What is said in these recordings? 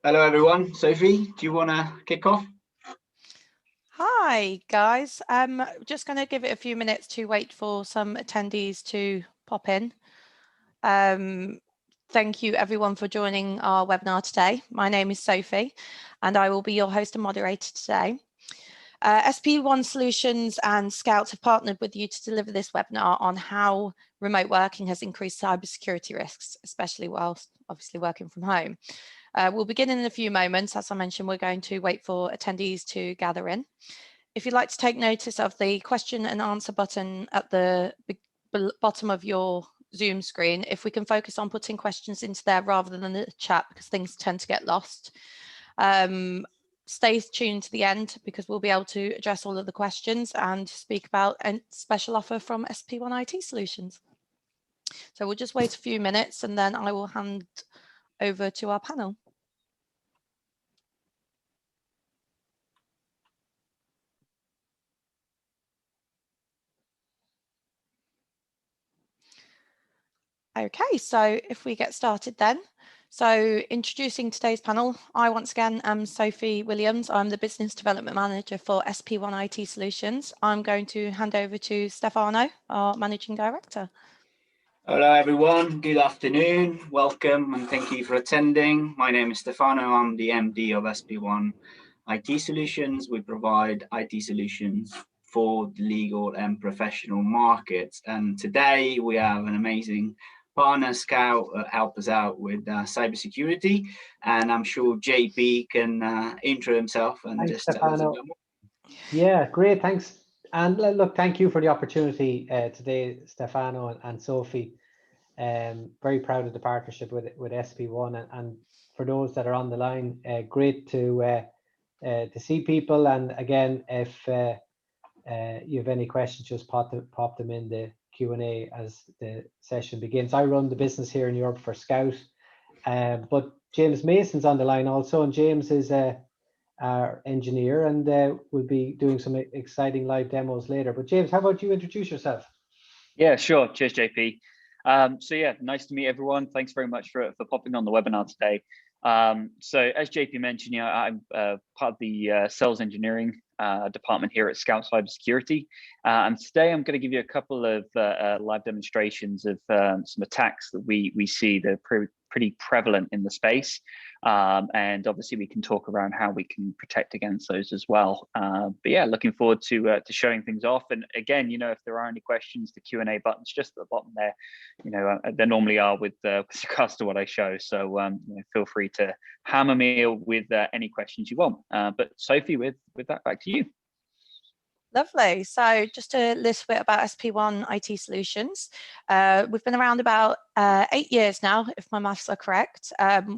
Hello everyone. Sophie, do you want to kick off? Hi guys, I'm just going to give it a few minutes to wait for some attendees to pop in. Thank you everyone for joining our webinar today. My name is Sophie and I will be your host and moderator today. SP1 Solutions and Scouts have partnered with you to deliver this webinar on how remote working has increased cybersecurity risks, especially whilst obviously working from home. We'll begin in a few moments. As I mentioned, we're going to wait for attendees to gather in. If you'd like to take notice of the question and answer button at the bottom of your Zoom screen, if we can focus on putting questions into there rather than the chat, because things tend to get lost. Stay tuned to the end because we'll be able to address all of the questions and speak about a special offer from SP1 IT Solutions. So we'll just wait a few minutes and then I will hand over to our panel. Okay, so if we get started then. So introducing today's panel, I once again am Sophie Williams. I'm the Business Development Manager for SP1 IT Solutions. I'm going to hand over to Stefano, our Managing Director. Hello everyone. Good afternoon. Welcome and thank you for attending. My name is Stefano. I'm the MD of SP1 IT Solutions. We provide IT solutions for the legal and professional markets. And today we have an amazing partner, Scout, help us out with cybersecurity, and I'm sure JP can intro himself and Thanks, just Stefano. tell us a bit more. Yeah, great, thanks. And look, thank you for the opportunity today, Stefano and Sophie. Very proud of the partnership with SP1, and for those that are on the line, great to see people. And again, if you have any questions, just pop them in the Q&A as the session begins. I run the business here in Europe for Scout, but James Mason's on the line also, and James is our engineer, and we'll be doing some exciting live demos later. But James, how about you introduce yourself? Yeah, sure. Cheers, JP. So yeah, nice to meet everyone. Thanks very much for popping on the webinar today. So as JP mentioned, I'm part of the sales engineering department here at Scout Cybersecurity. And today I'm going to give you a couple of live demonstrations of some attacks that we see that are pretty prevalent in the space. And obviously we can talk around how we can protect against those as well. But yeah, looking forward to showing things off. And again, if there are any questions, the Q&A button's just at the bottom there. There normally are with regards to what I show. So feel free to hammer me with any questions you want. But Sophie, with that, back to you. Lovely. So just a little bit about SP1 IT Solutions. We've been around about 8 years now, if my maths are correct.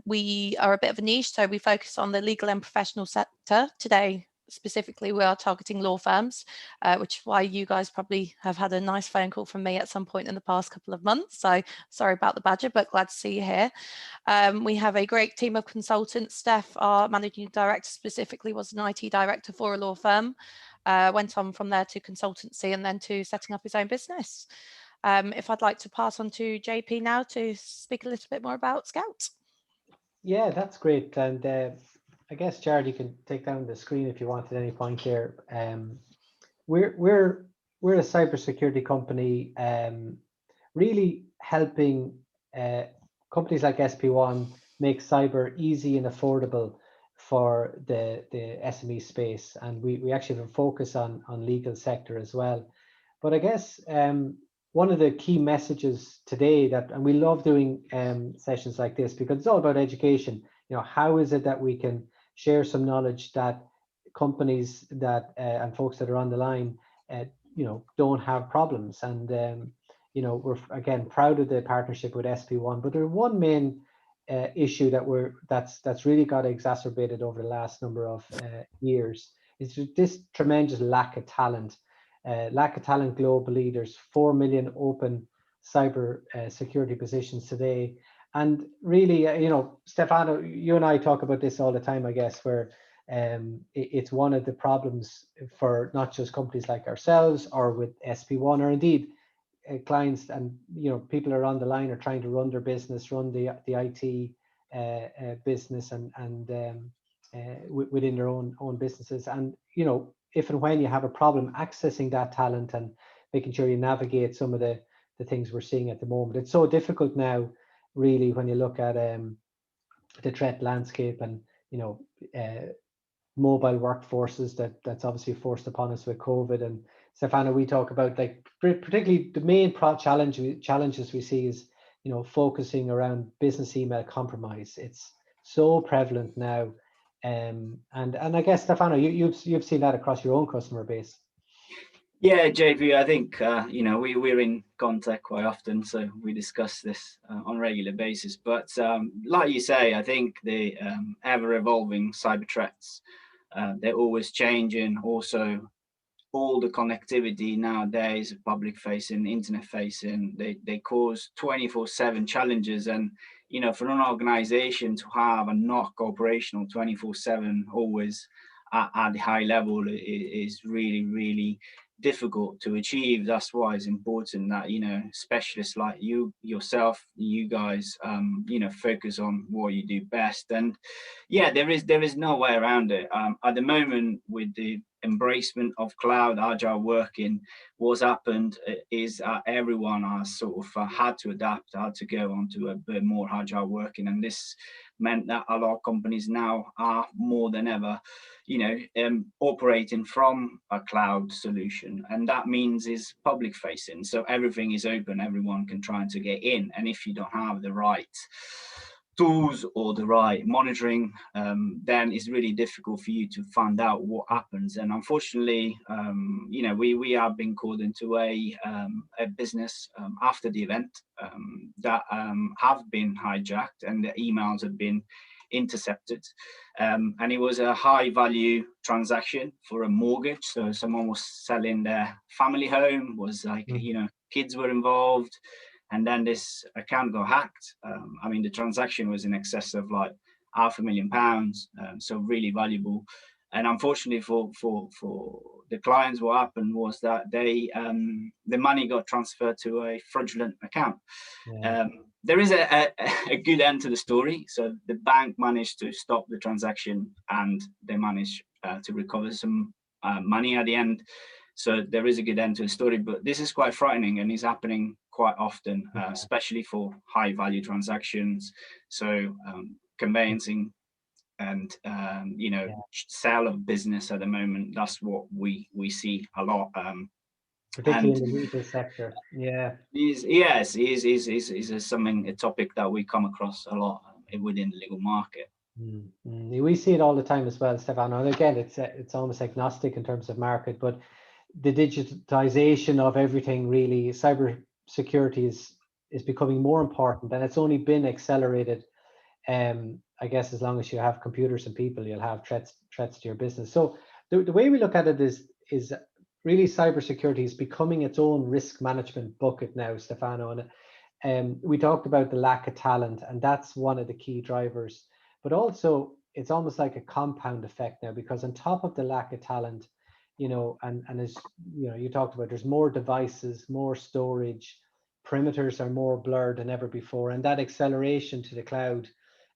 We are a bit of a niche, so we focus on the legal and professional sector. Today, specifically, we are targeting law firms, which is why you guys probably have had a nice phone call from me at some point in the past couple of months. So sorry about the badger, but glad to see you here. We have a great team of consultants. Steph, our managing director, specifically was an IT director for a law firm. Went on from there to consultancy and then to setting up his own business. If I'd like to pass on to JP now to speak a little bit more about Scout. Yeah, that's great. And I guess, Jared, you can take down the screen if you want at any point here. We're a cybersecurity company, really helping companies like SP1 make cyber easy and affordable for the SME space, and we actually have a focus on legal sector as well. But I guess one of the key messages today and we love doing sessions like this because it's all about education. How is it that we can share some knowledge that companies that and folks that are on the line don't have problems, and we're again proud of the partnership with SP1. But there's one main issue that's really got exacerbated over the last number of years is this tremendous lack of talent. Globally. There's 4 million open cyber security positions today, and really, Stefano, you and I talk about this all the time, I guess, where it's one of the problems for not just companies like ourselves or with SP1, or indeed clients and people are on the line are trying to run their business, run the IT business and within their own businesses. And you know, if and when you have a problem accessing that talent and making sure you navigate some of the things we're seeing at the moment. It's so difficult now, really, when you look at the threat landscape and, you know, mobile workforces that's obviously forced upon us with COVID. And Stefano, we talk about, like, particularly the main challenges we see is, you know, focusing around business email compromise. It's so prevalent now. And I guess, Stefano, you've seen that across your own customer base. Yeah, JP, I think, you know, we're in contact quite often, so we discuss this on a regular basis. But like you say, I think the ever-evolving cyber threats, they're always changing. Also, all the connectivity nowadays, public-facing, internet-facing, they cause 24/7 challenges. And, you know, for an organization to have a NOC operational 24/7 always at the high level is really, really difficult to achieve. That's why it's important that, you know, specialists like you guys, you know, focus on what you do best. And yeah, there is no way around it. At the moment, with the embracement of cloud agile working, what's happened is everyone has sort of had to adapt, had to go on to a bit more agile working, and this meant that a lot of companies now are more than ever, you know, operating from a cloud solution, and that means is public facing, so everything is open, everyone can try to get in, and if you don't have the right tools or the right monitoring, then it's really difficult for you to find out what happens. And unfortunately, you know, we have been called into a business after the event that have been hijacked and the emails have been intercepted, and it was a high value transaction for a mortgage. So someone was selling their family home, was like, you know, kids were involved, and then this account got hacked. I mean, the transaction was in excess of like £500,000, so really valuable. And unfortunately for the clients, what happened was that they the money got transferred to a fraudulent account. Yeah. There is a good end to the story. So the bank managed to stop the transaction and they managed to recover some money at the end. So there is a good end to the story, but this is quite frightening and is happening quite often, especially for high value transactions. So conveyancing and you know, sale of business at the moment, that's what we see a lot. Particularly in the legal sector. Yes, is something, a topic that we come across a lot within the legal market. We see it all the time as well, Stefano. And again, it's almost agnostic in terms of market, but the digitization of everything, really, cyber security is becoming more important, and it's only been accelerated. I guess as long as you have computers and people, you'll have threats to your business. So the way we look at it is really cybersecurity is becoming its own risk management bucket now, Stefano. And we talked about the lack of talent, and that's one of the key drivers. But also, it's almost like a compound effect now, because on top of the lack of talent, you know, and as you know, you talked about, there's more devices, more storage, perimeters are more blurred than ever before, and that acceleration to the cloud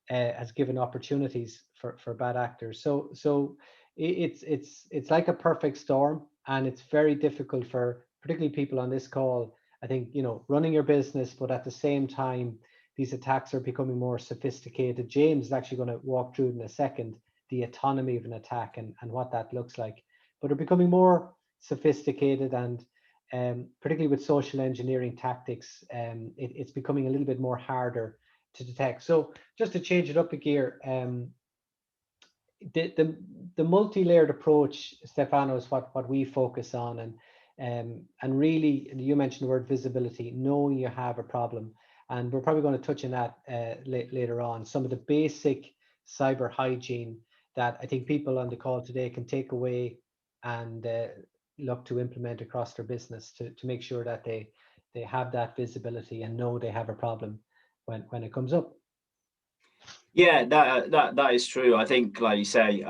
has given opportunities for bad actors. So it's like a perfect storm, and it's very difficult for particularly people on this call. I think, you know, running your business, but at the same time, these attacks are becoming more sophisticated. James is actually going to walk through in a second the autonomy of an attack and what that looks like. But they're becoming more sophisticated, and particularly with social engineering tactics, it's becoming a little bit more harder to detect. So just to change it up a gear, the multi-layered approach, Stefano, is what we focus on, and really, you mentioned the word visibility, knowing you have a problem, and we're probably going to touch on that later on. Some of the basic cyber hygiene that I think people on the call today can take away and look to implement across their business to make sure that they have that visibility and know they have a problem when it comes up. Yeah, that is true. I think, like you say,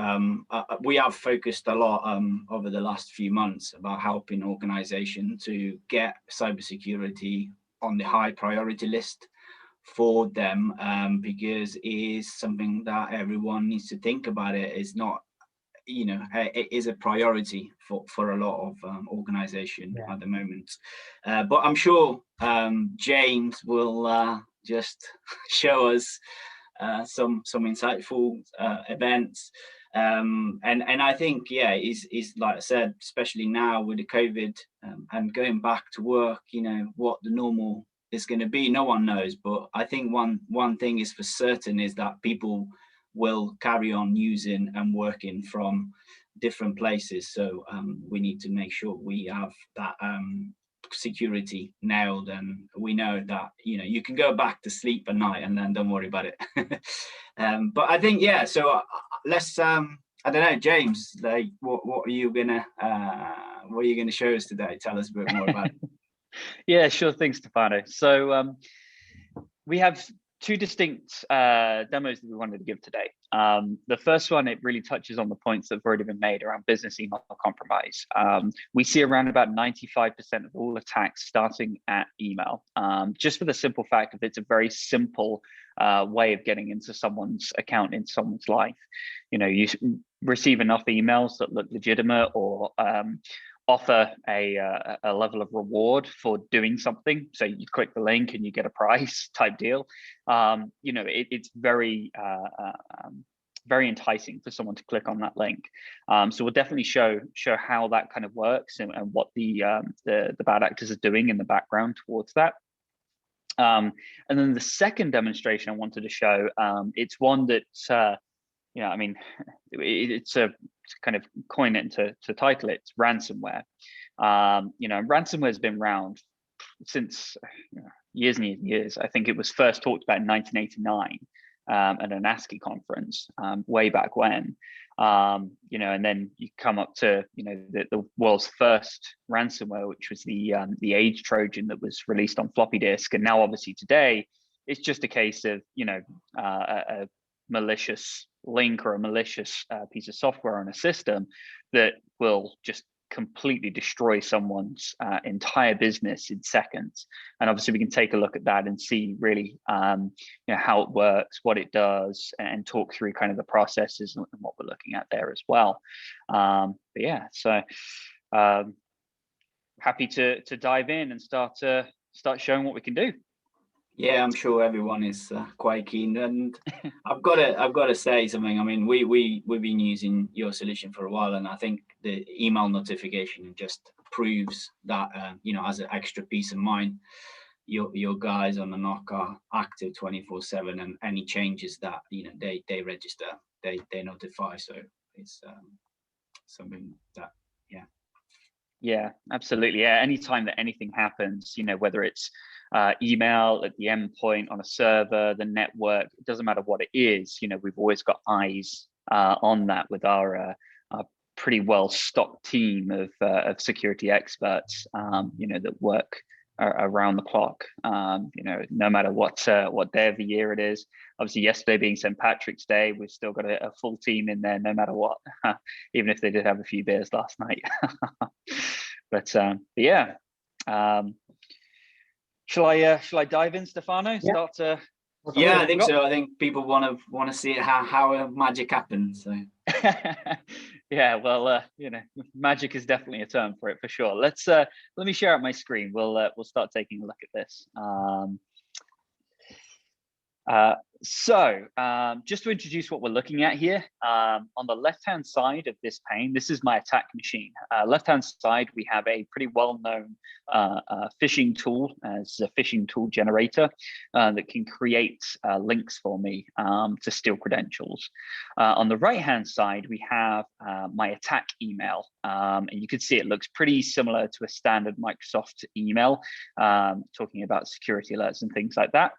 we have focused a lot over the last few months about helping organizations to get cybersecurity on the high priority list for them, because it is something that everyone needs to think about. It is not, you know, it is a priority for a lot of organization at the moment. But I'm sure James will just show us some insightful events. And I think, yeah, is like I said, especially now with the COVID and going back to work, you know, what the normal is going to be, no one knows. But I think one thing is for certain is that people will carry on using and working from different places. So we need to make sure we have that security nailed, and we know that, you know, you can go back to sleep at night and then don't worry about it. But I think, yeah, so let's I don't know, James, like what are you gonna show us today? Tell us a bit more about it. Yeah, sure thing, Stefano. So we have two distinct demos that we wanted to give today. The first one, it really touches on the points that have already been made around business email compromise. We see around about 95% of all attacks starting at email, just for the simple fact that it's a very simple way of getting into someone's account, into someone's life. You know, you receive enough emails that look legitimate or offer a level of reward for doing something. So you click the link and you get a prize type deal. You know, it's very very enticing for someone to click on that link. So we'll definitely show how that kind of works and what the bad actors are doing in the background towards that. And then the second demonstration I wanted to show, it's one that you know, I mean, it's a kind of coin it to title it, it's ransomware. You know, ransomware has been around since years and years and years. I think it was first talked about in 1989 at an ASCII conference way back when. You know, and then you come up to, you know, the world's first ransomware, which was the age Trojan that was released on floppy disk. And now obviously today, it's just a case of, you know, a malicious link or a malicious piece of software on a system that will just completely destroy someone's entire business in seconds. And obviously we can take a look at that and see really you know, how it works, what it does, and talk through kind of the processes and what we're looking at there as well. But yeah, so happy to dive in and start showing what we can do. Yeah, I'm sure everyone is quite keen, and I've got to say something. I mean, we've been using your solution for a while, and I think the email notification just proves that you know, as an extra peace of mind, your guys on the knock are active 24/7, and any changes that, you know, they register, they notify. So it's something that, yeah, absolutely. Yeah, anytime that anything happens, you know, whether it's email at the endpoint, on a server, the network, it doesn't matter what it is, you know, we've always got eyes on that with our pretty well stocked team of security experts, you know, that work around the clock, you know, no matter what day of the year it is. Obviously, yesterday being St. Patrick's Day, we've still got a full team in there, no matter what, even if they did have a few beers last night. But yeah, shall I dive in, Stefano? Yeah. Start. Yeah, I think so. I think people want to see how magic happens. So. Yeah, well, you know, magic is definitely a term for it, for sure. Let me share out my screen. We'll start taking a look at this. So just to introduce what we're looking at here, on the left-hand side of this pane, this is my attack machine. Left-hand side, we have a pretty well-known phishing tool as a phishing tool generator that can create links for me to steal credentials. On the right-hand side, we have my attack email, and you can see it looks pretty similar to a standard Microsoft email, talking about security alerts and things like that.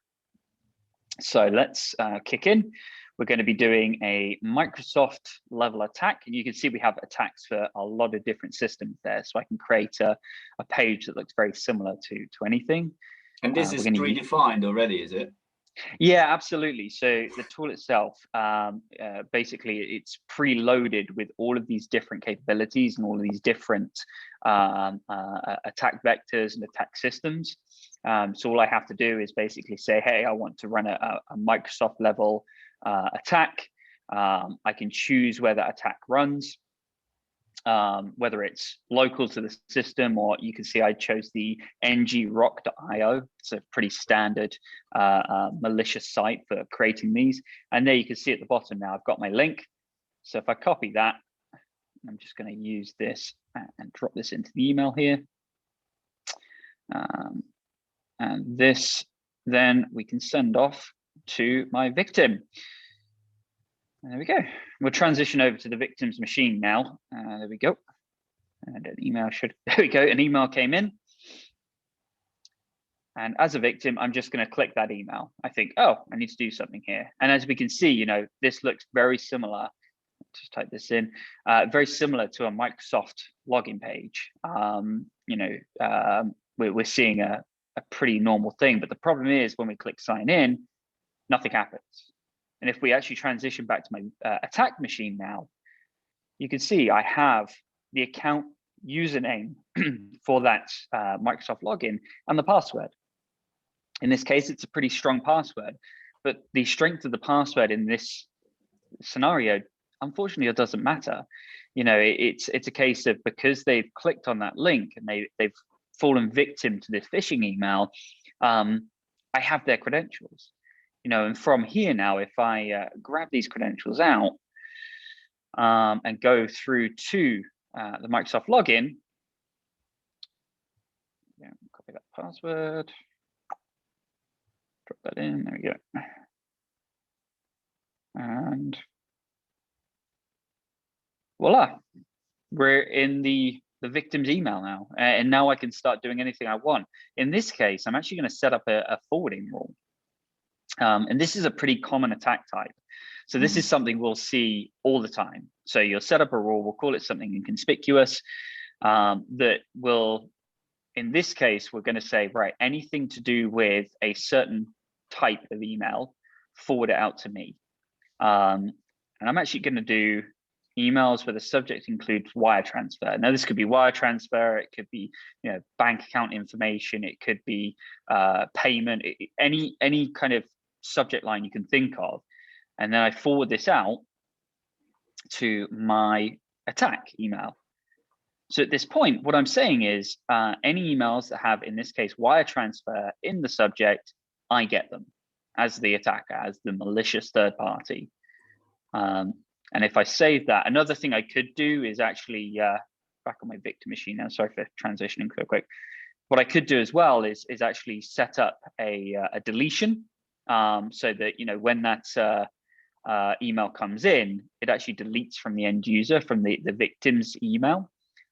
So let's kick in. We're going to be doing a Microsoft level attack, and you can see we have attacks for a lot of different systems there. So I can create a page that looks very similar to anything. And this is predefined already, is it? Yeah, absolutely. So the tool itself, basically, it's preloaded with all of these different capabilities and all of these different attack vectors and attack systems. So all I have to do is basically say, hey, I want to run a Microsoft level attack. I can choose where that attack runs. Whether it's local to the system, or you can see I chose the ngrock.io. It's a pretty standard malicious site for creating these. And there you can see at the bottom now, I've got my link. So if I copy that, I'm just going to use this and drop this into the email here. And this, then we can send off to my victim. And there we go. We'll transition over to the victim's machine now. There we go. And an email there we go. An email came in. And as a victim, I'm just going to click that email. I think, oh, I need to do something here. And as we can see, you know, this looks very similar. Just type this in. Very similar to a Microsoft login page. You know, we're seeing a pretty normal thing. But the problem is when we click sign in, nothing happens. And if we actually transition back to my attack machine now, you can see I have the account username for that Microsoft login and the password. In this case, it's a pretty strong password, but the strength of the password in this scenario, unfortunately, it doesn't matter. You know, it's a case of because they've clicked on that link and they've fallen victim to this phishing email, I have their credentials. You know, and from here now, if I grab these credentials out and go through to the Microsoft login, copy that password, drop that in, there we go. And voila, we're in the victim's email now. And now I can start doing anything I want. In this case, I'm actually going to set up a forwarding rule. And this is a pretty common attack type. So this is something we'll see all the time. So you'll set up a rule, we'll call it something inconspicuous, that will, in this case, we're going to say, right, anything to do with a certain type of email, forward it out to me. And I'm actually going to do emails where the subject includes wire transfer. Now, this could be wire transfer, it could be, you know, bank account information, it could be payment, any kind of subject line you can think of. And then I forward this out to my attack email. So at this point, what I'm saying is any emails that have, in this case, wire transfer in the subject, I get them as the attacker, as the malicious third party. And if I save that, another thing I could do is actually, back on my victim machine now, sorry for transitioning real quick. What I could do as well is actually set up a deletion, so that, you know, when that email comes in, it actually deletes from the end user, from the victim's email,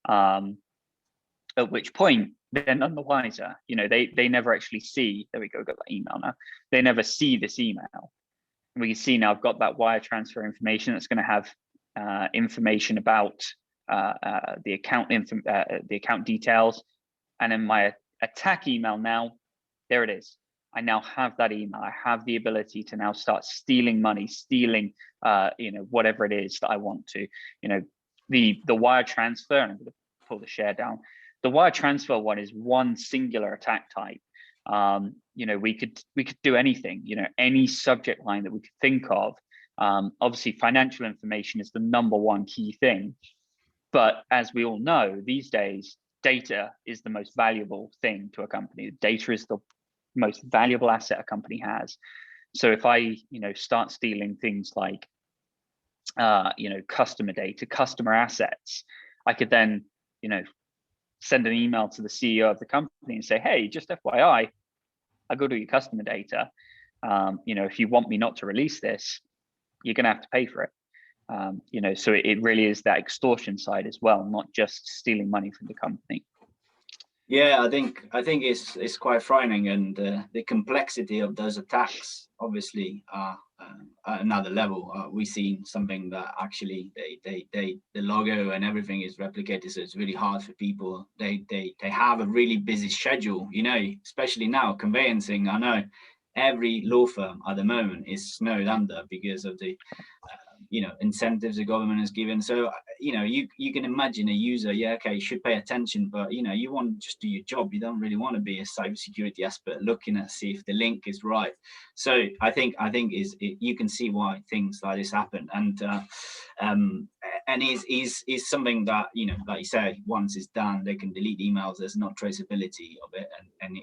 at which point they're none the wiser. You know, they never actually see, there we go, got that email now. They never see this email. And we can see now I've got that wire transfer information that's going to have information about the account details. And in my attack email now, there it is. I now have that email. I have the ability to now start stealing money, stealing, you know, whatever it is that I want to. You know, the wire transfer, and I'm going to pull the share down. The wire transfer one is one singular attack type. You know, we could do anything. You know, any subject line that we could think of. Obviously, financial information is the #1 key thing. But as we all know, these days, data is the most valuable thing to a company. Data is the most valuable asset a company has. So if I, you know, start stealing things like, you know, customer data, customer assets, I could then, you know, send an email to the CEO of the company and say, hey, just FYI, I go to your customer data. You know, if you want me not to release this, you're going to have to pay for it. You know, so it really is that extortion side as well, not just stealing money from the company. Yeah, I think it's quite frightening, and the complexity of those attacks obviously are at another level. We've seen something that actually the logo and everything is replicated, so it's really hard for people. They have a really busy schedule, you know, especially now conveyancing. I know every law firm at the moment is snowed under because of the incentives the government has given. So you can imagine a user, okay, you should pay attention, but you want to just do your job. You don't really want to be a cybersecurity expert looking at see if the link is right. So I think you can see why things like this happen, and is something that like you say, once it's done, they can delete emails. There's no traceability of it, and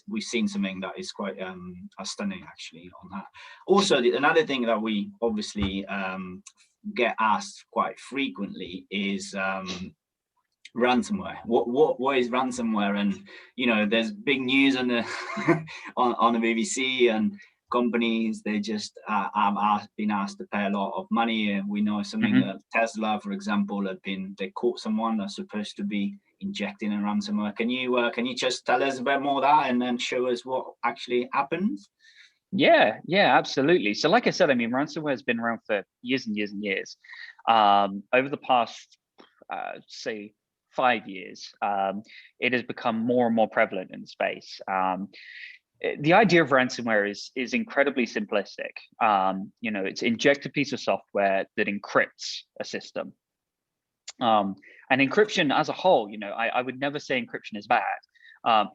we've seen something that is quite stunning actually on that. Also, another thing that we obviously get asked quite frequently is ransomware. What is ransomware? And there's big news on the on the BBC, and companies, they just have been asked to pay a lot of money. We know something that Tesla, for example, they caught someone that's supposed to be injecting a ransomware. Can you just tell us a bit more of that and then show us what actually happens? Yeah, absolutely. So like I said, I mean, ransomware has been around for years and years and years. Over the past, say, 5 years, it has become more and more prevalent in the space. The idea of ransomware is incredibly simplistic. It's inject a piece of software that encrypts a system. And encryption as a whole, I would never say encryption is bad.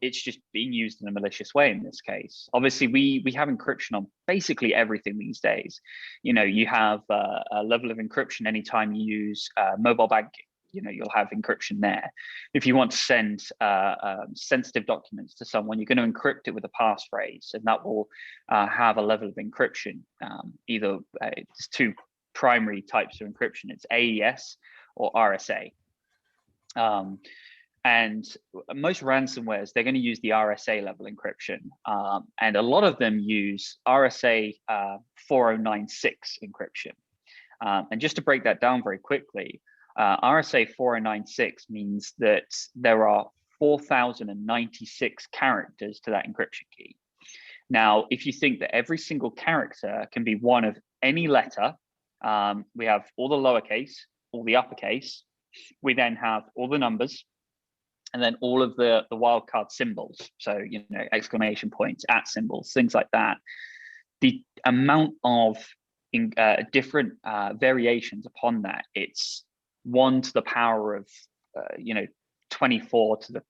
It's just being used in a malicious way in this case. Obviously, we have encryption on basically everything these days. You have a level of encryption anytime you use mobile banking. You'll have encryption there. If you want to send sensitive documents to someone, you're going to encrypt it with a passphrase, and that will have a level of encryption. Either it's two primary types of encryption. It's AES or RSA. And most ransomwares, they're going to use the RSA level encryption. And a lot of them use RSA 4096 encryption. And just to break that down very quickly, RSA 4096 means that there are 4,096 characters to that encryption key. Now, if you think that every single character can be one of any letter, we have all the lowercase, all the uppercase, we then have all the numbers, and then all of the wildcard symbols. So, exclamation points, @ symbols, things like that. The amount of different variations upon that, it's 1 to the power of 24 to the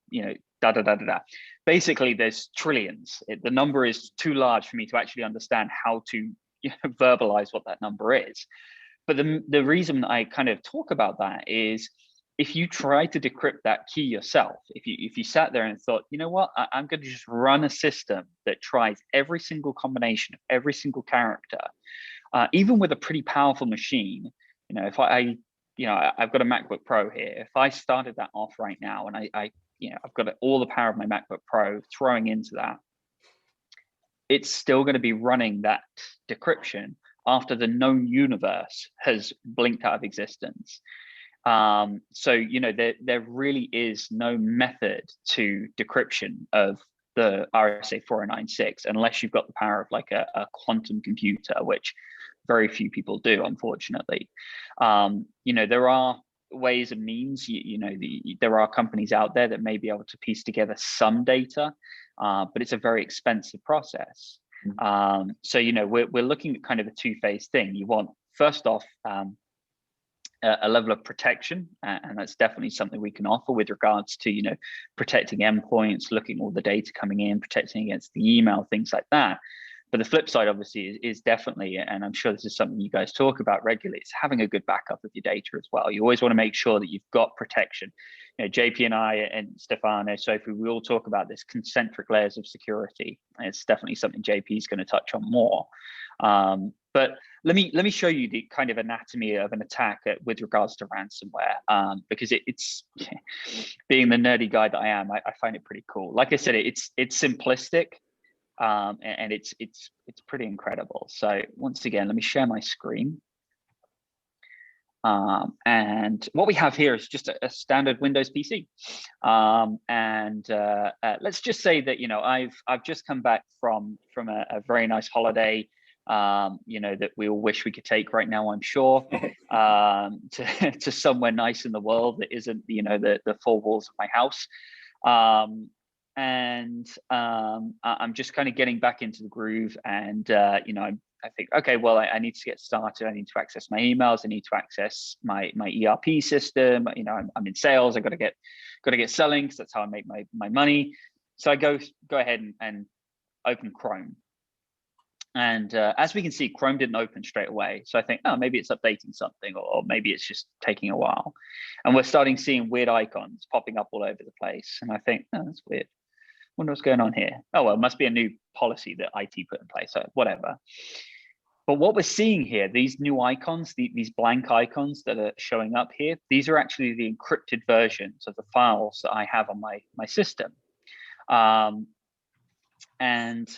Basically, there's trillions. The number is too large for me to actually understand how to verbalize what that number is. But the reason I kind of talk about that is, if you try to decrypt that key yourself, if you sat there and thought, you know what, I'm going to just run a system that tries every single combination of every single character, even with a pretty powerful machine, if I've got a MacBook Pro here. If I started that off right now, and I've got all the power of my MacBook Pro throwing into that, it's still going to be running that decryption after the known universe has blinked out of existence. So there really is no method to decryption of the RSA 4096 unless you've got the power of like a quantum computer, which very few people do, unfortunately. There are ways and means. There are companies out there that may be able to piece together some data, but it's a very expensive process. So we're looking at kind of a two-phase thing. You want, first off, a level of protection, and that's definitely something we can offer with regards to protecting endpoints, looking at all the data coming in, protecting against the email, things like that. But the flip side, obviously, is definitely, and I'm sure this is something you guys talk about regularly, it's having a good backup of your data as well. You always want to make sure that you've got protection. JP and I and Stefano, Sophie, we all talk about this concentric layers of security. And it's definitely something JP is going to touch on more. But let me show you the kind of anatomy of an attack with regards to ransomware, because it's being the nerdy guy that I am, I find it pretty cool. Like I said, it's simplistic. And it's pretty incredible. So once again, let me share my screen. And what we have here is just a standard Windows PC. Let's just say that I've just come back from a very nice holiday. That we all wish we could take right now, I'm sure, to somewhere nice in the world that isn't the four walls of my house. And and I'm just kind of getting back into the groove, and you know, I think, okay, well, I need to get started. I need to access my emails. I need to access my ERP system. You know, I'm in sales. I got to get selling, because that's how I make my money. So I go ahead and open Chrome. And as we can see, Chrome didn't open straight away. So I think, oh, maybe it's updating something, or maybe it's just taking a while. And we're starting seeing weird icons popping up all over the place. And I think, oh, that's weird. Wonder what's going on here. Oh, well, it must be a new policy that IT put in place, so whatever. But what we're seeing here, these new icons, these blank icons that are showing up here, these are actually the encrypted versions of the files that I have on my system. And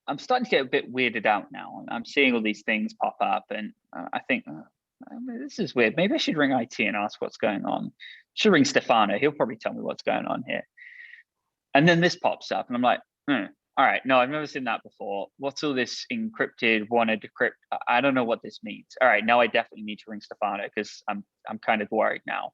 I'm starting to get a bit weirded out now. I'm seeing all these things pop up, and I think, this is weird. Maybe I should ring IT and ask what's going on. Should ring Stefano. He'll probably tell me what's going on here. And then this pops up, and I'm like, all right, no, I've never seen that before. What's all this encrypted, want to decrypt? I don't know what this means. All right, now I definitely need to ring Stefano, because I'm kind of worried now.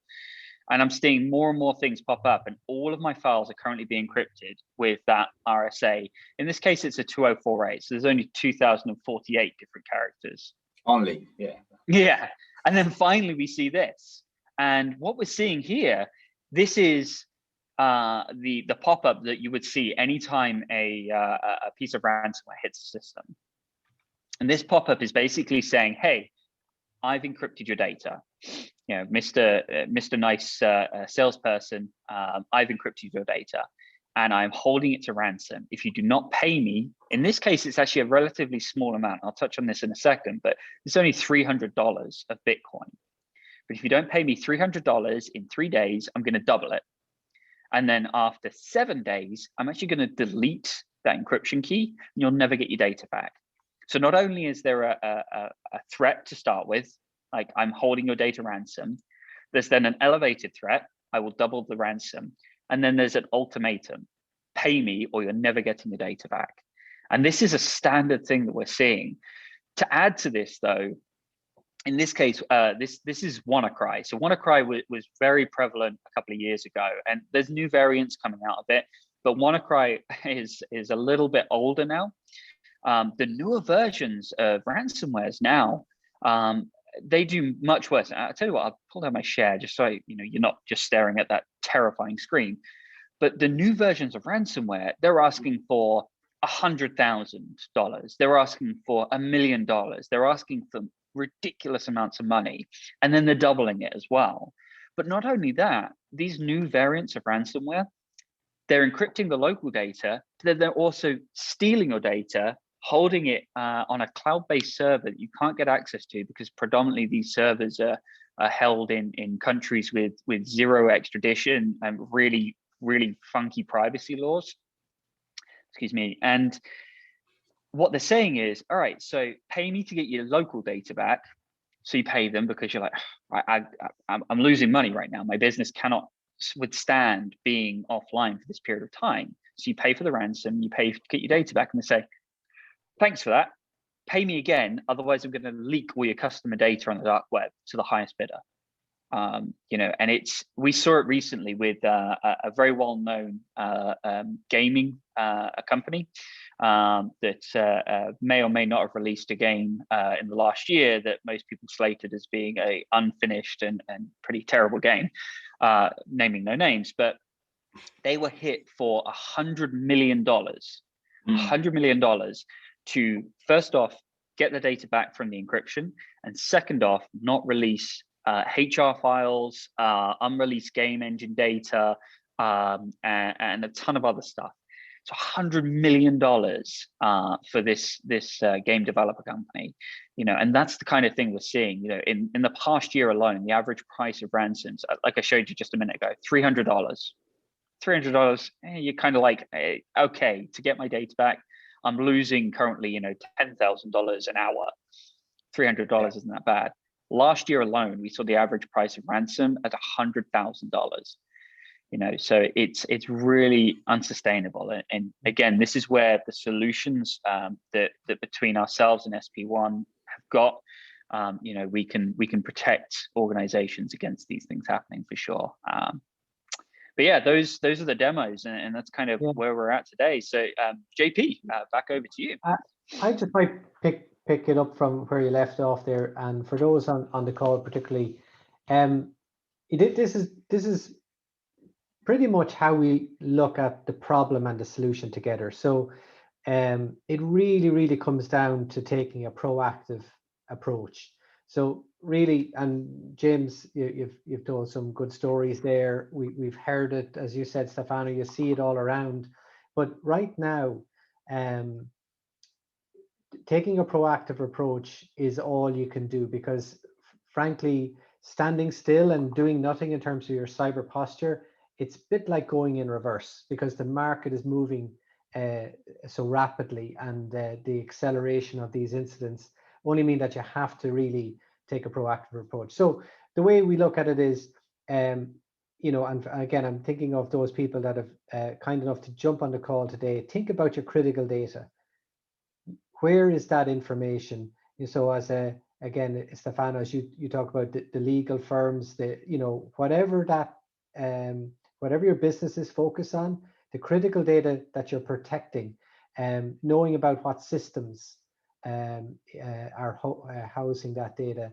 And I'm seeing more and more things pop up, and all of my files are currently being encrypted with that RSA. In this case, it's a 2048, so there's only 2048 different characters. Only, yeah. Yeah, and then finally we see this. And what we're seeing here, this is the pop-up that you would see anytime a piece of ransomware hits the system. And this pop-up is basically saying, hey, I've encrypted your data. You know, Mr. Nice salesperson, I've encrypted your data, and I'm holding it to ransom. If you do not pay me, in this case, it's actually a relatively small amount. I'll touch on this in a second, but it's only $300 of Bitcoin. But if you don't pay me $300 in 3 days, I'm going to double it. And then after 7 days, I'm actually going to delete that encryption key, and you'll never get your data back. So not only is there a threat to start with, like I'm holding your data ransom, there's then an elevated threat, I will double the ransom. And then there's an ultimatum, pay me or you're never getting your data back. And this is a standard thing that we're seeing. To add to this though, in this case, this is WannaCry. So WannaCry was very prevalent a couple of years ago, and there's new variants coming out of it, but WannaCry is a little bit older now. The newer versions of ransomwares now, they do much worse. I'll tell you what, I'll pull down my share just so you're not just staring at that terrifying screen. But the new versions of ransomware, they're asking for $100,000. They're asking for $1 million. They're asking for ridiculous amounts of money, and then they're doubling it as well. But not only that, these new variants of ransomware, they're encrypting the local data, but they're also stealing your data, holding it on a cloud-based server that you can't get access to, because predominantly these servers are held in countries with zero extradition and really funky privacy laws. Excuse me. And what they're saying is, all right, so pay me to get your local data back. So you pay them because you're like, I'm losing money right now. My business cannot withstand being offline for this period of time. So you pay for the ransom, you pay to get your data back, and they say, thanks for that. Pay me again, otherwise I'm going to leak all your customer data on the dark web to the highest bidder. And we saw it recently with a very well-known gaming company that may or may not have released a game in the last year that most people slated as being a unfinished and pretty terrible game, naming no names, but they were hit for $100 million, $100 million to, first off, get the data back from the encryption, and second off, not release HR files, unreleased game engine data, and a ton of other stuff. So $100 million for this game developer company, and that's the kind of thing we're seeing. In the past year alone, the average price of ransoms, like I showed you just a minute ago, $300. $300, you're kind of like, hey, okay, to get my data back, I'm losing currently, $10,000 an hour. $300 isn't that bad. Last year alone, we saw the average price of ransom at $100,000. So it's really unsustainable. And again, this is where the solutions that between ourselves and SP1 have got, we can protect organizations against these things happening for sure. yeah, those are the demos, and that's kind of where we're at today. So JP, back over to you. I just might pick it up from where you left off there, and for those on the call particularly, this is pretty much how we look at the problem and the solution together. So it really comes down to taking a proactive approach. So really, and James, you've told some good stories there. We've heard it, as you said, Stefano, you see it all around. But right now, taking a proactive approach is all you can do, because frankly, standing still and doing nothing in terms of your cyber posture, it's a bit like going in reverse, because the market is moving so rapidly, and the acceleration of these incidents only mean that you have to really take a proactive approach. So the way we look at it is, you know, and again, I'm thinking of those people that have kind enough to jump on the call today. Think about your critical data. Where is that information? So as again, Stefano, as you talk about the legal firms, you know, whatever that whatever your business is focused on, the critical data that you're protecting, knowing about what systems are housing that data,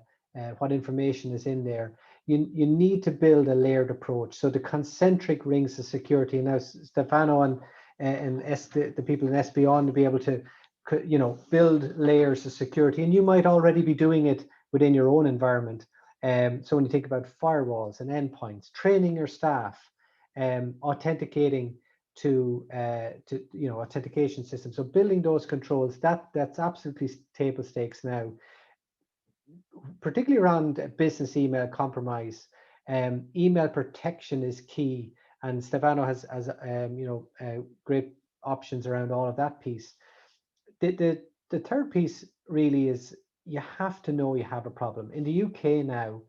what information is in there. You need to build a layered approach. So the concentric rings of security. Now, Stefano and the people in SB on to be able to, you know, build layers of security, and you might already be doing it within your own environment. So when you think about firewalls and endpoints, training your staff, authenticating to you know, authentication systems. So building those controls, that's absolutely table stakes now, particularly around business email compromise. Email protection is key, and Stefano has you know, great options around all of that piece. The third piece really is, you have to know you have a problem. In the UK now,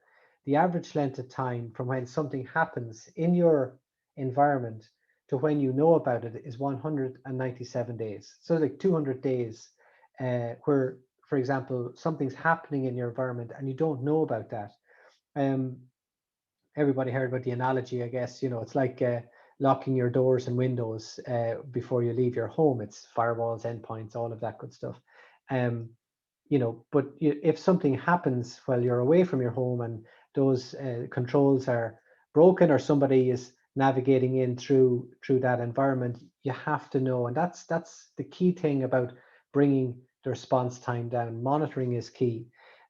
the average length of time from when something happens in your environment to when you know about it is 197 days. So like 200 days where, for example, something's happening in your environment and you don't know about that. Everybody heard about the analogy, I guess, you know, it's like locking your doors and windows before you leave your home. It's firewalls, endpoints, all of that good stuff. You know, but if something happens while you're away from your home and those controls are broken, or somebody is navigating in through that environment, you have to know. And that's the key thing about bringing the response time down. Monitoring is key.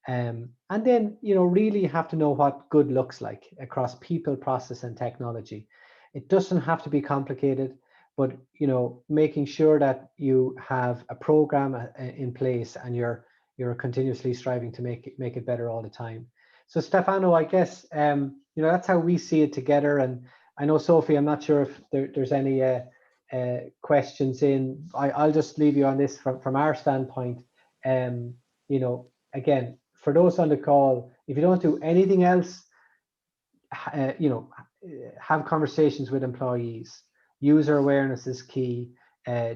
And then, you know, really have to know what good looks like across people, process, and technology. It doesn't have to be complicated, but, you know, making sure that you have a program in place and you're continuously striving to make it better all the time. So Stefano, I guess, you know, that's how we see it together. And I know, Sophie, I'm not sure if there's any questions in. I'll just leave you on this from our standpoint. You know, again, for those on the call, if you don't do anything else, you know, have conversations with employees. User awareness is key.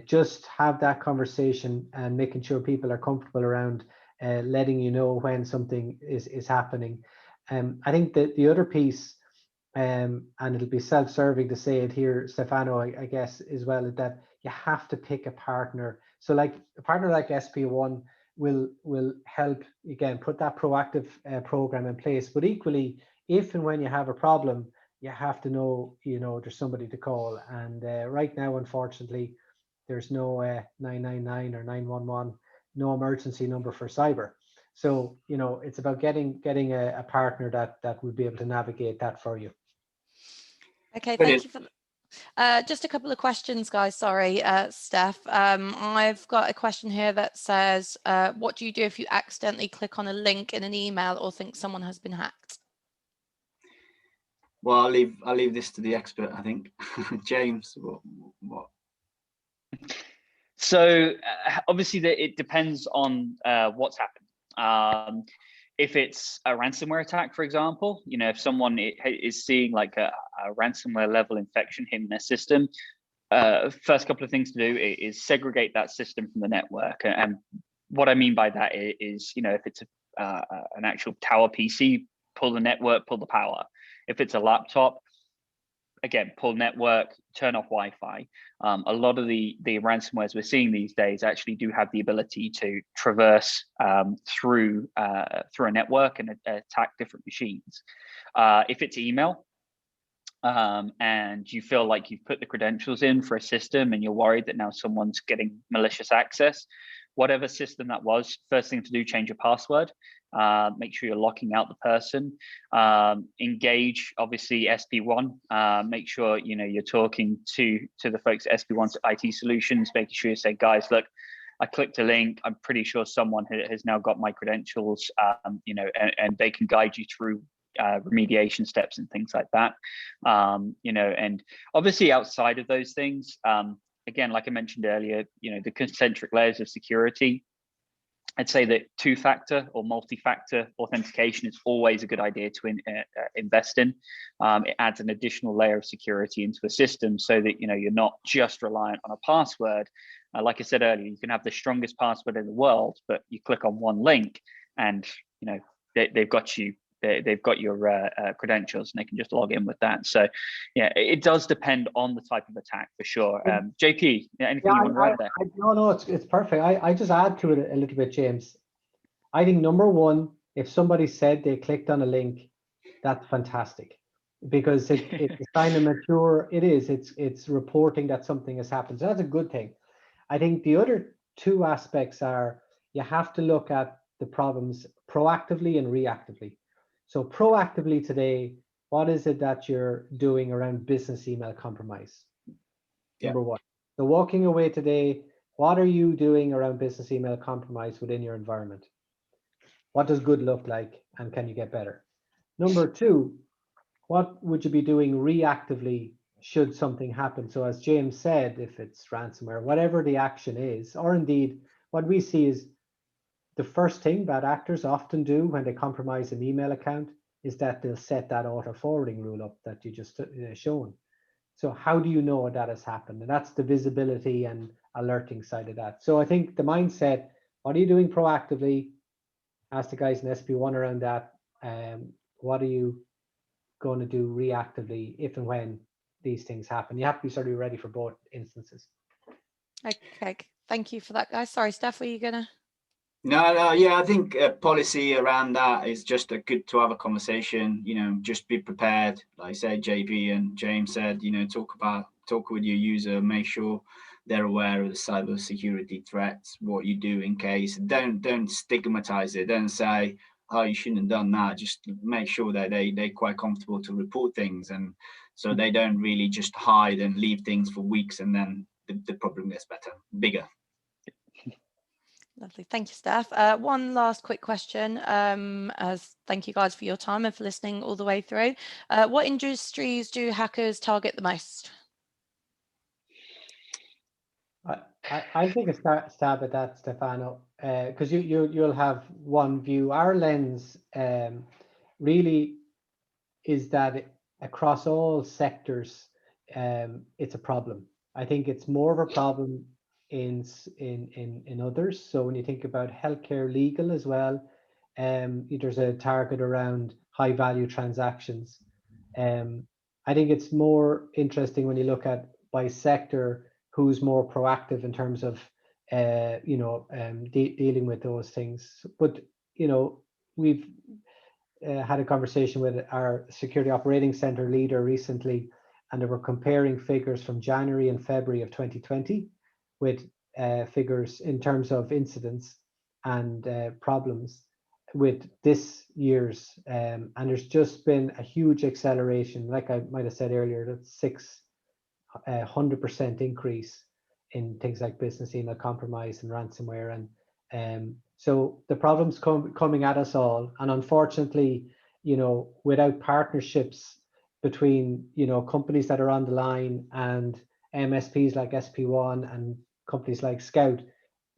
Just have that conversation and making sure people are comfortable around letting you know when something is happening. I think that the other piece, and it'll be self-serving to say it here, Stefano, I guess as well, is that you have to pick a partner. So like a partner like SP1 will help, again, put that proactive program in place. But equally, if and when you have a problem, you have to know, you know, there's somebody to call. And right now, unfortunately, there's no 999 or 911, no emergency number for cyber. So, you know, it's about getting a partner that would be able to navigate that for you. Okay, thank you for just a couple of questions, guys. Sorry, Steph. I've got a question here that says, what do you do if you accidentally click on a link in an email or think someone has been hacked? Well, I'll leave this to the expert, I think. James, what? So obviously it depends on what's happened. If it's a ransomware attack, for example, you know, if someone is seeing like a ransomware level infection in their system, first couple of things to do is segregate that system from the network. And what I mean by that is, you know, if it's an actual tower PC, pull the network, pull the power. If it's a laptop, again, pull network, turn off Wi-Fi. A lot of the ransomwares we're seeing these days actually do have the ability to traverse through a network and attack different machines. If it's email, and you feel like you've put the credentials in for a system and you're worried that now someone's getting malicious access, whatever system that was, first thing to do, change your password. Make sure you're locking out the person. Engage, obviously, SP1. Make sure you're talking to the folks at SP1's IT Solutions, making sure you say, guys, look, I clicked a link. I'm pretty sure someone has now got my credentials. And they can guide you through remediation steps and things like that. And obviously outside of those things, again, like I mentioned earlier, the concentric layers of security, I'd say that two-factor or multi-factor authentication is always a good idea to invest in. It adds an additional layer of security into a system so that you're not just reliant on a password. Like I said earlier, you can have the strongest password in the world, but you click on one link and they've got you. They've got your credentials and they can just log in with that. So yeah, it does depend on the type of attack for sure. JP, anything you want to add there? No, it's perfect. I just add to it a little bit, James. I think number one, if somebody said they clicked on a link, that's fantastic, because it's kind of mature. It is. It's reporting that something has happened. So that's a good thing. I think the other two aspects are you have to look at the problems proactively and reactively. So proactively today, what is it that you're doing around business email compromise? Number one. So walking away today, what are you doing around business email compromise within your environment? What does good look like, and can you get better? Number two, what would you be doing reactively should something happen? So as James said, if it's ransomware, whatever the action is, or indeed what we see is the first thing bad actors often do when they compromise an email account is that they'll set that auto forwarding rule up that you just shown. So how do you know that has happened? And that's the visibility and alerting side of that. So I think the mindset, what are you doing proactively? Ask the guys in SP1 around that. What are you going to do reactively if and when these things happen? You have to be sort of ready for both instances. Okay, thank you for that, guys. Sorry, Steph, were you gonna? No, yeah, I think policy around that is just good to have a conversation. Just be prepared. Like I said, JP and James said, talk with your user, make sure they're aware of the cybersecurity threats, what you do in case. Don't stigmatize it. Don't say, oh, you shouldn't have done that. Just make sure that they're quite comfortable to report things, and so they don't really just hide and leave things for weeks, and then the problem gets bigger. Lovely, thank you, Steph. One last quick question. As thank you guys for your time and for listening all the way through. What industries do hackers target the most? I'll take a stab at that, Stefano, because you'll have one view. Our lens really is that across all sectors, it's a problem. I think it's more of a problem in others. So when you think about healthcare, legal as well, there's a target around high value transactions. I think it's more interesting when you look at by sector who's more proactive in terms of dealing with those things. But we've had a conversation with our security operating center leader recently, and they were comparing figures from January and February of 2020 with figures in terms of incidents and problems with this year's, and there's just been a huge acceleration. Like I might have said earlier, that's 100% increase in things like business email compromise and ransomware, and so the problems coming at us all. And unfortunately, without partnerships between companies that are on the line and MSPs like SP1 and companies like Scout,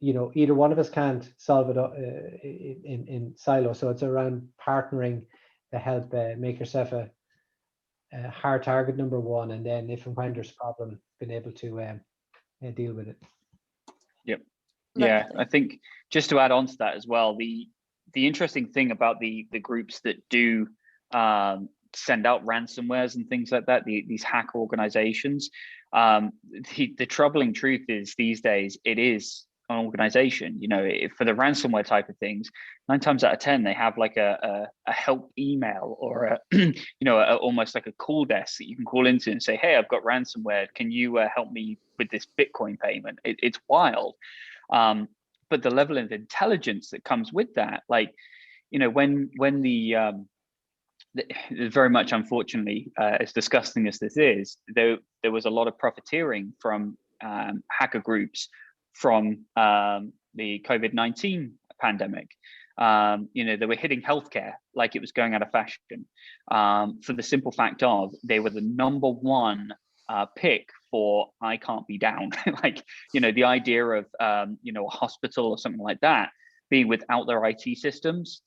either one of us can't solve it in silo. So it's around partnering to help make yourself a hard target, number one, and then if and when there's a problem, being able to deal with it. Yep. Yeah, I think just to add on to that as well, the interesting thing about the groups that do send out ransomwares and things like that, these hacker organizations. The troubling truth is these days, it is an organization, you know, for the ransomware type of things, 9 times out of 10, they have like a help email or a, you know, almost like a call desk that you can call into and say, hey, I've got ransomware. Can you help me with this Bitcoin payment? It's wild. But the level of intelligence that comes with that, like, you know, when the very much, unfortunately, as disgusting as this is, there was a lot of profiteering from hacker groups from the COVID-19 pandemic. You know, they were hitting healthcare like it was going out of fashion, for the simple fact of they were the #1 pick for I can't be down. Like, you know, the idea of you know, a hospital or something like that being without their IT systems,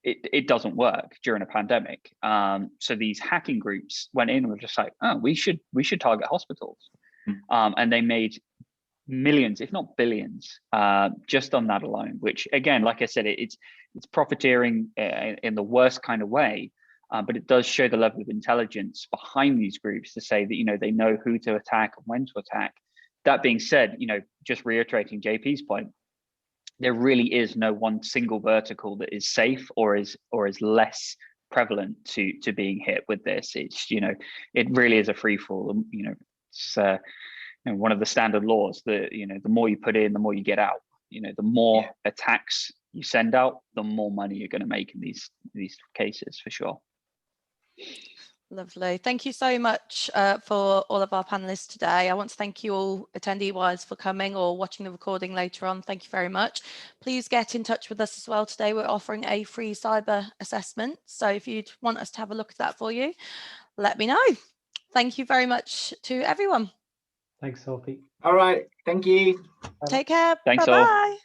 it doesn't work during a pandemic. So these hacking groups went in and were just like, oh, we should target hospitals. And they made millions, if not billions, just on that alone, which again, like I said, it's profiteering in the worst kind of way. But it does show the level of intelligence behind these groups to say that, you know, they know who to attack and when to attack. That being said, you know, just reiterating JP's point, there really is no one single vertical that is safe or is less prevalent to being hit with this. It's, you know, it really is a free fall. You know, it's you know, one of the standard laws that, you know, the more you put in, the more you get out. You know, the more attacks you send out, the more money you're going to make in these cases, for sure. Lovely. Thank you so much for all of our panelists today. I want to thank you all attendee-wise for coming or watching the recording later on. Thank you very much. Please get in touch with us as well today. We're offering a free cyber assessment. So if you'd want us to have a look at that for you, let me know. Thank you very much to everyone. Thanks, Sophie. All right. Thank you. Take care. Thanks Bye-bye.